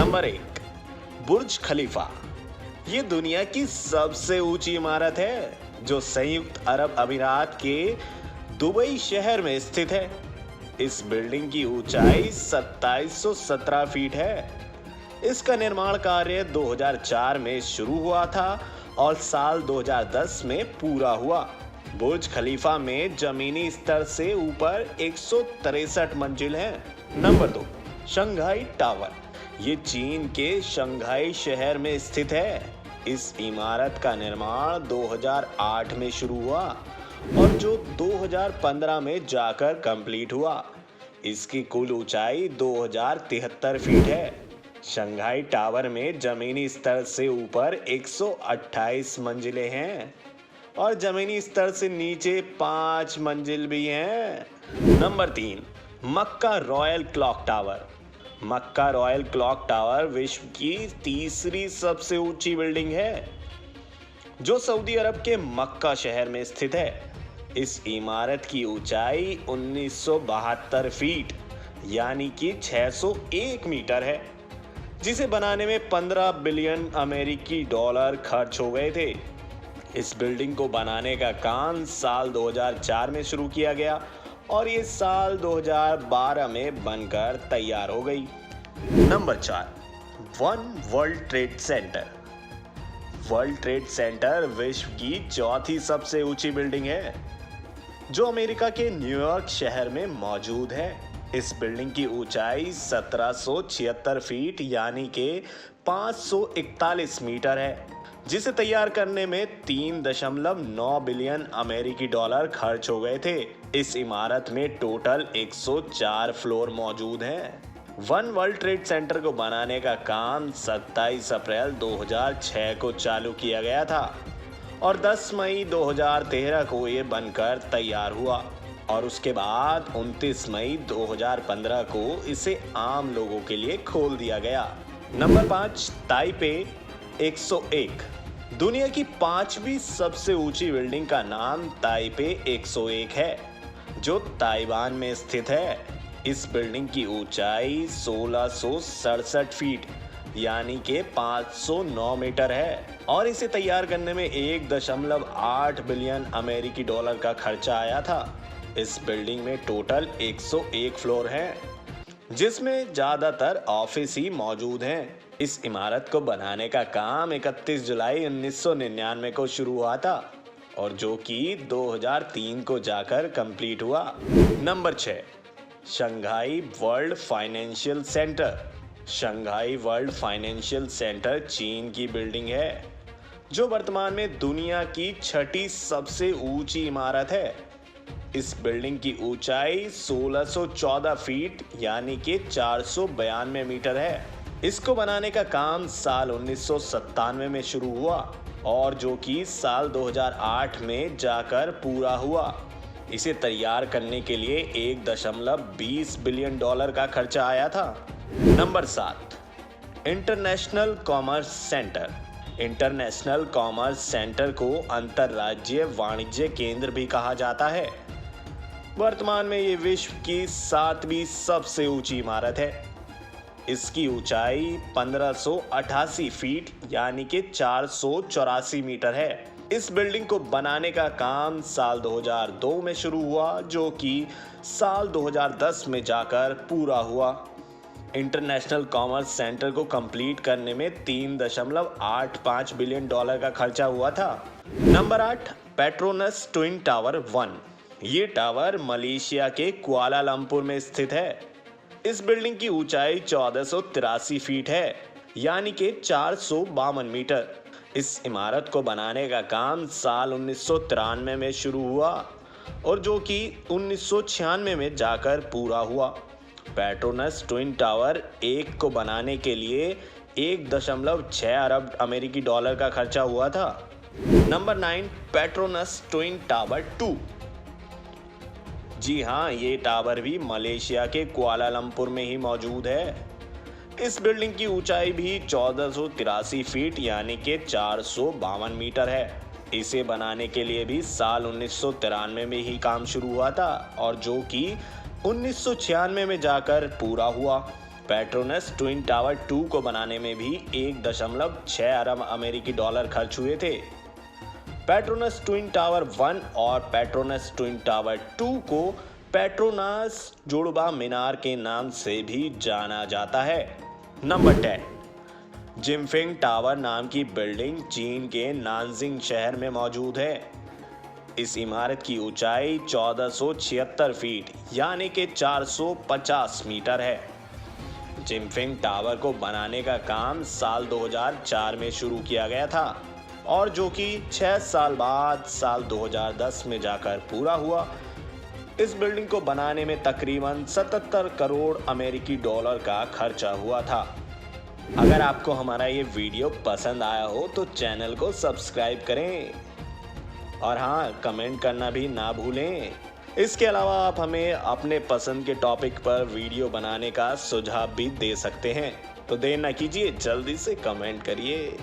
Number 1, बुर्ज खलीफा। ये दुनिया की सबसे ऊंची इमारत है जो संयुक्त अरब अमीरात के दुबई शहर में स्थित है। इस बिल्डिंग की ऊंचाई 2717 फीट है। इसका निर्माण कार्य 2004 में शुरू हुआ था और साल 2010 में पूरा हुआ। बुर्ज खलीफा में जमीनी स्तर से ऊपर 163 मंजिल हैं। Number 2, Shanghai tower. ये चीन के शंघाई शहर में स्थित है। इस इमारत का निर्माण 2008 में शुरू हुआ और जो 2015 में जाकर कंप्लीट हुआ। इसकी कुल ऊंचाई 2073 फीट है। शंघाई टावर में जमीनी स्तर से ऊपर 128 मंजिलें हैं और जमीनी स्तर से नीचे 5 मंजिल भी हैं। नंबर 3, मक्का रॉयल क्लॉक टावर। मक्का रॉयल क्लॉक टावर विश्व की तीसरी सबसे ऊंची बिल्डिंग है जो सऊदी अरब के मक्का शहर में स्थित है। इस इमारत की ऊंचाई 1972 फीट यानी कि 601 मीटर है, जिसे बनाने में 15 बिलियन अमेरिकी डॉलर खर्च हो गए थे। इस बिल्डिंग को बनाने का काम साल 2004 में शुरू किया गया और ये साल 2012 में बनकर तैयार हो गई। Number 4, one world trade centre. World trade centre विश्व की चौथी सबसे ऊंची बिल्डिंग है जो अमेरिका के न्यूयॉर्क शहर में मौजूद है। इस बिल्डिंग की ऊंचाई 1776 फीट यानी कि 541 मीटर है, जिसे तैयार करने में 3.9 बिलियन अमेरिकी डॉलर खर्च हो गए थे। इस इमारत में टोटल 104 फ्लोर मौजूद हैं। वन वर्ल्ड ट्रेड सेंटर को बनाने का काम 27 अप्रैल 2006 को चालू किया गया था और 10 मई 2013 को ये बनकर तैयार हुआ और उसके बाद 29 मई 2015 को इसे आम लोगों के लिए खोल दिया गया। Number 5, Taipei 101। दुनिया की 5वीं सबसे ऊंची बिल्डिंग का नाम ताइपे 101 है जो ताइवान में स्थित है। इस बिल्डिंग की ऊंचाई 1667 फीट यानी कि 509 मीटर है और इसे तैयार करने में 1.8 बिलियन अमेरिकी डॉलर का खर्चा आया था। इस बिल्डिंग में टोटल 101 फ्लोर हैं, जिसमें ज्यादातर ऑफिस ही मौजूद हैं। इस इमारत को बनाने का काम 31 जुलाई 1999 को शुरू हुआ था और जो कि 2003 को जाकर कंप्लीट हुआ। Number 6, Shanghai world financial centre. Shanghai world financial centre चीन की बिल्डिंग है जो वर्तमान में दुनिया की 6ठी सबसे ऊंची इमारत है। इस बिल्डिंग की ऊंचाई 1614 फीट यानी कि 492 मीटर है। इसको बनाने का काम साल 1997 में शुरू हुआ और जो कि साल 2008 में जाकर पूरा हुआ। इसे तैयार करने के लिए 1.20 बिलियन डॉलर का खर्चा आया था। Number 7, international commerce centre. International commerce centre को अंतरराज्यीय वाणिज्य केंद्र भी कहा जाता है। वर्तमान में ये विश्व की 7वीं सबसे ऊंची इमारत है। इसकी ऊंचाई 1588 फीट यानी कि 484 मीटर है। इस बिल्डिंग को बनाने का काम साल 2002 में शुरू हुआ जो कि साल 2010 में जाकर पूरा हुआ। इंटरनेशनल कॉमर्स सेंटर को कंप्लीट करने में 3.85 बिलियन डॉलर का खर्चा हुआ था। Number 8, Petronas twin tower 1। ये टावर मलेशिया के कुआलालंपुर में स्थित है। इस बिल्डिंग की ऊंचाई 1483 फीट है यानी कि 452 मीटर। इस इमारत को बनाने का काम साल 1993 में शुरू हुआ और जो कि 1996 में जाकर पूरा हुआ। पेट्रोनस ट्विन टावर 1 को बनाने के लिए 1.6 अरब अमेरिकी डॉलर का खर्चा हुआ था। Number 9, Petronas twin tower 2। जी हाँ, ये टावर भी मलेशिया के कुआलालंपुर में ही मौजूद है। इस बिल्डिंग की ऊंचाई भी 1483 फीट यानी कि 452 मीटर है। इसे बनाने के लिए भी साल 1993 में ही काम शुरू हुआ था और जो कि 1996 में जाकर पूरा हुआ। पेट्रोनस ट्विन टावर 2 को बनाने में भी 1.6 अरब अमेरिकी डॉलर खर्च हुए थे। पेट्रोनस ट्विन टावर 1 और पेट्रोनस ट्विन टावर 2 को पेट्रोनास जुड़वा मीनार के नाम से भी जाना जाता है। नंबर 10, जिनफिंग टावर नाम की बिल्डिंग चीन के नानजिंग शहर में मौजूद है। इस इमारत की ऊंचाई 1476 फीट यानी कि 450 मीटर है। जिनफिंग टावर को बनाने का काम साल 2004 में शुरू किया गया था और जो कि 6 साल बाद साल 2010 में जाकर पूरा हुआ। इस बिल्डिंग को बनाने में तकरीबन 77 करोड़ अमेरिकी डॉलर का खर्चा हुआ था। अगर आपको हमारा ये वीडियो पसंद आया हो तो चैनल को सब्सक्राइब करें और हाँ, कमेंट करना भी ना भूलें। इसके अलावा आप हमें अपने पसंद के टॉपिक पर वीडियो बनाने का सुझाव भी दे सकते हैं। तो देर ना कीजिए, जल्दी से कमेंट करिए।